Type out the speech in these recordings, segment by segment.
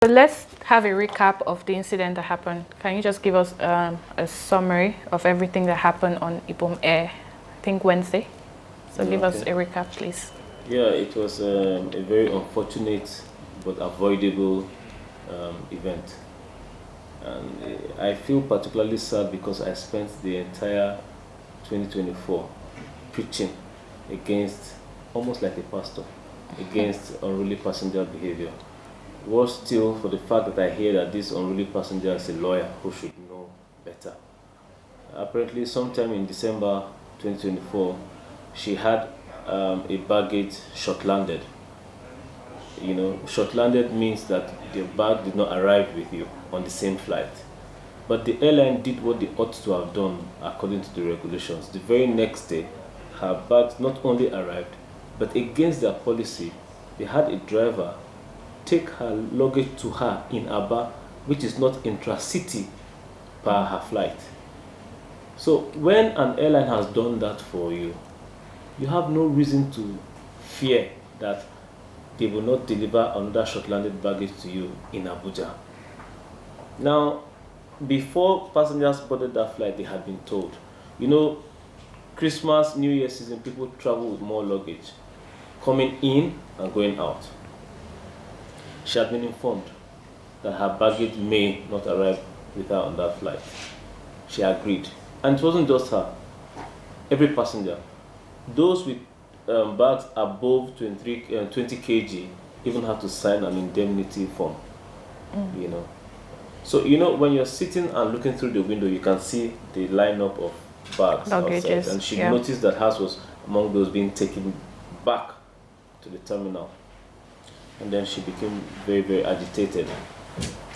So let's have a recap of the incident that happened. Can you just give us a summary of everything that happened on Ibom Air, I think Wednesday? So give us a recap, please. Yeah, it was a very unfortunate but avoidable event. And I feel particularly sad because I spent the entire 2024 preaching against, almost like a pastor, against unruly passenger behavior. Worse still, for the fact that I hear that this unruly passenger is a lawyer who should know better. Apparently, sometime in December 2024, she had a baggage short-landed. You know, short-landed means that the bag did not arrive with you on the same flight. But the airline did what they ought to have done according to the regulations. The very next day, her bags not only arrived, but against their policy, they had a driver take her luggage to her in Aba, which is not intra-city per her flight. So when an airline has done that for you, you have no reason to fear that they will not deliver another short-landed baggage to you in Abuja. Now, before passengers boarded that flight, they had been told, you know, Christmas, New Year season, people travel with more luggage, coming in and going out. She had been informed that her baggage may not arrive with her on that flight. She agreed. And it wasn't just her. Every passenger. Those with bags above 20 kg even had to sign an indemnity form. You know. So, you know, when you're sitting and looking through the window, you can see the lineup of bags outside. And she noticed that hers was among those being taken back to the terminal. And then she became very, very agitated.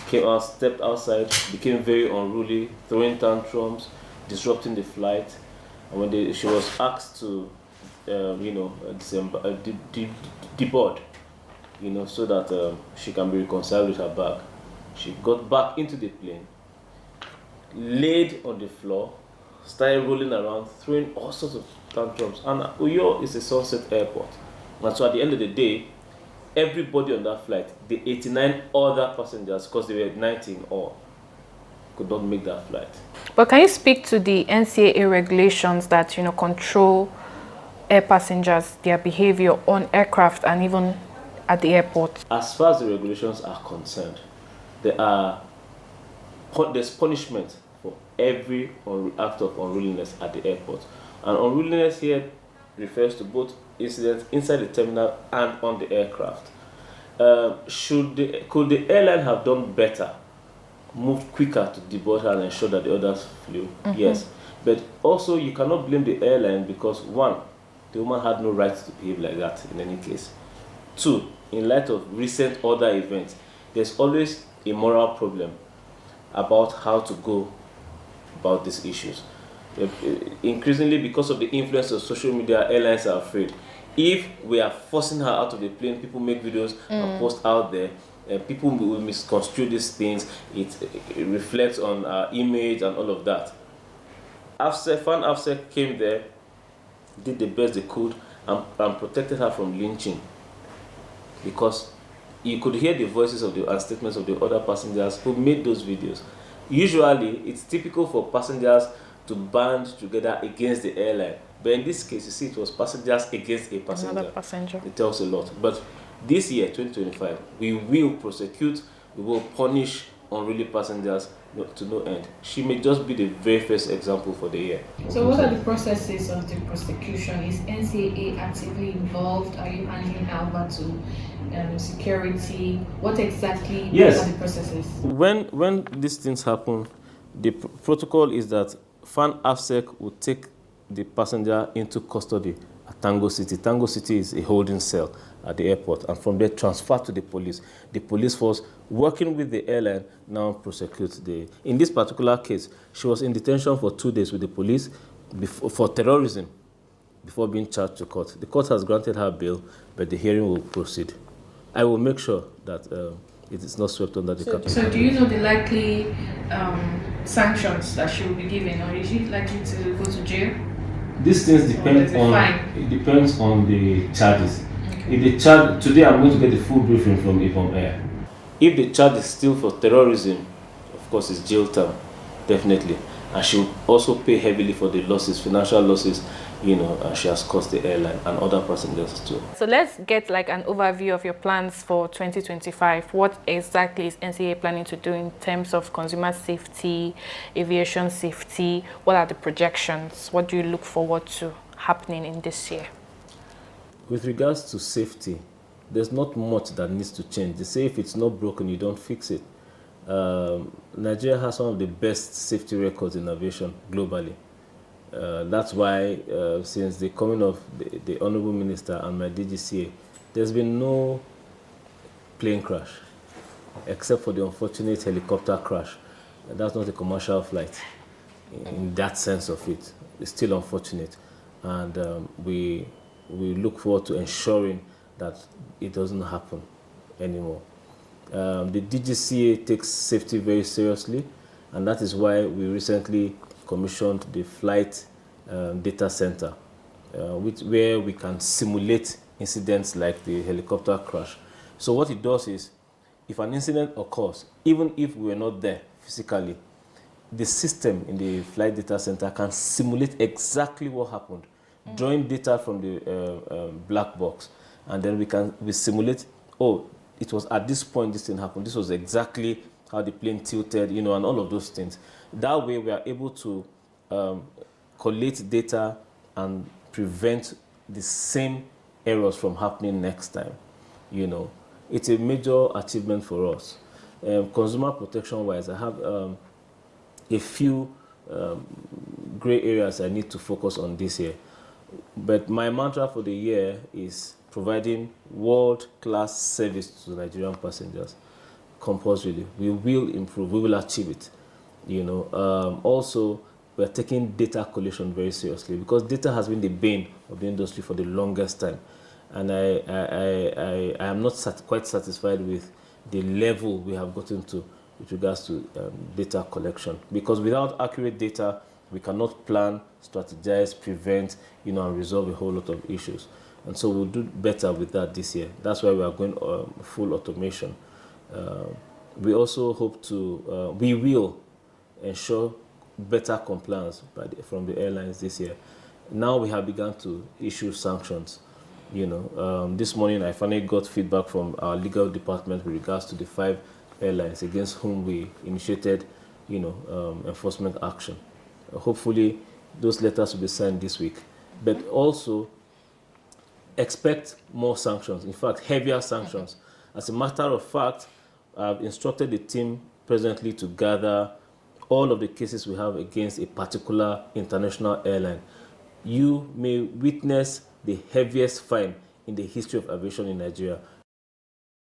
Came out, stepped outside, became very unruly, throwing tantrums, disrupting the flight. And when she was asked to, deboard, you know, so that she can be reconciled with her bag, she got back into the plane, laid on the floor, started rolling around, throwing all sorts of tantrums. And Uyo is a sunset airport. And so at the end of the day, everybody on that flight, the 89 other passengers, because there were 90 in all, could not make that flight. But can you speak to the NCAA regulations that, you know, control air passengers, their behavior on aircraft and even at the airport? As far as the regulations are concerned, there's punishment for every act of unruliness at the airport. And unruliness here refers to both incidents inside the terminal and on the aircraft. Could the airline have done better, moved quicker to deboard her and ensure that the others flew? Yes. But also you cannot blame the airline because one, the woman had no right to behave like that in any case. Two, in light of recent other events, there's always a moral problem about how to go about these issues. Increasingly, because of the influence of social media, airlines are afraid. If we are forcing her out of the plane, people make videos and post out there, people will misconstrue these things. It reflects on our image and all of that. AFSEC came there, did the best they could, and protected her from lynching. Because you could hear the voices of and statements of the other passengers who made those videos. Usually, it's typical for passengers to band together against the airline. But in this case, you see, it was passengers against a passenger. Another passenger. It tells a lot. But this year, 2025, we will prosecute, we will punish unruly passengers to no end. She may just be the very first example for the year. So what are the processes of the prosecution? Is NCAA actively involved? Are you handing over to security? What exactly are the processes? When these things happen, the protocol is that FAN AFSEC will take the passenger into custody at Tango City. Tango City is a holding cell at the airport, and from there transfer to the police. The police force, working with the airline, now prosecutes in this particular case, she was in detention for 2 days with the police for terrorism before being charged to court. The court has granted her bail, but the hearing will proceed. I will make sure that it is not swept under the carpet. So do you know the likely sanctions that she will be given, or is she likely to go to jail? These things depends on the charges. Okay. If the charge today, I'm going to get the full briefing from Ibom Air. If the charge is still for terrorism, of course, it's jail term, definitely. And she will also pay heavily for the losses, financial losses, she has caused the airline and other passengers too. So let's get like an overview of your plans for 2025. What exactly is NCAA planning to do in terms of consumer safety, aviation safety? What are the projections? What do you look forward to happening in this year? With regards to safety, there's not much that needs to change. They say if it's not broken, you don't fix it. Nigeria has one of the best safety records in aviation globally. That's why since the coming of the Honorable Minister and my DGCA, there's been no plane crash, except for the unfortunate helicopter crash. That's not a commercial flight in that sense of it. It's still unfortunate. And we look forward to ensuring that it doesn't happen anymore. The DGCA takes safety very seriously, and that is why we recently commissioned the Flight Data Center, where we can simulate incidents like the helicopter crash. So what it does is, if an incident occurs, even if we were not there physically, the system in the Flight Data Center can simulate exactly what happened, drawing data from the black box, and then we simulate, oh, it was at this point this thing happened, this was exactly how the plane tilted, and all of those things. That way we are able to collate data and prevent the same errors from happening next time. It's a major achievement for us. Consumer protection wise, I have a few gray areas I need to focus on this year. But my mantra for the year is providing world-class service to Nigerian passengers compulsorily. We will improve, we will achieve it. Also, we are taking data collection very seriously, because data has been the bane of the industry for the longest time. And I am not quite satisfied with the level we have gotten to with regards to data collection, because without accurate data, we cannot plan, strategize, prevent, and resolve a whole lot of issues. And so we'll do better with that this year. That's why we are going full automation. We also hope to, we will ensure better compliance from the airlines this year. Now we have begun to issue sanctions. This morning I finally got feedback from our legal department with regards to the 5 airlines against whom we initiated, enforcement action. Hopefully those letters will be signed this week. But also expect more sanctions, in fact, heavier sanctions. As a matter of fact, I've instructed the team presently to gather all of the cases we have against a particular international airline. You may witness the heaviest fine in the history of aviation in Nigeria.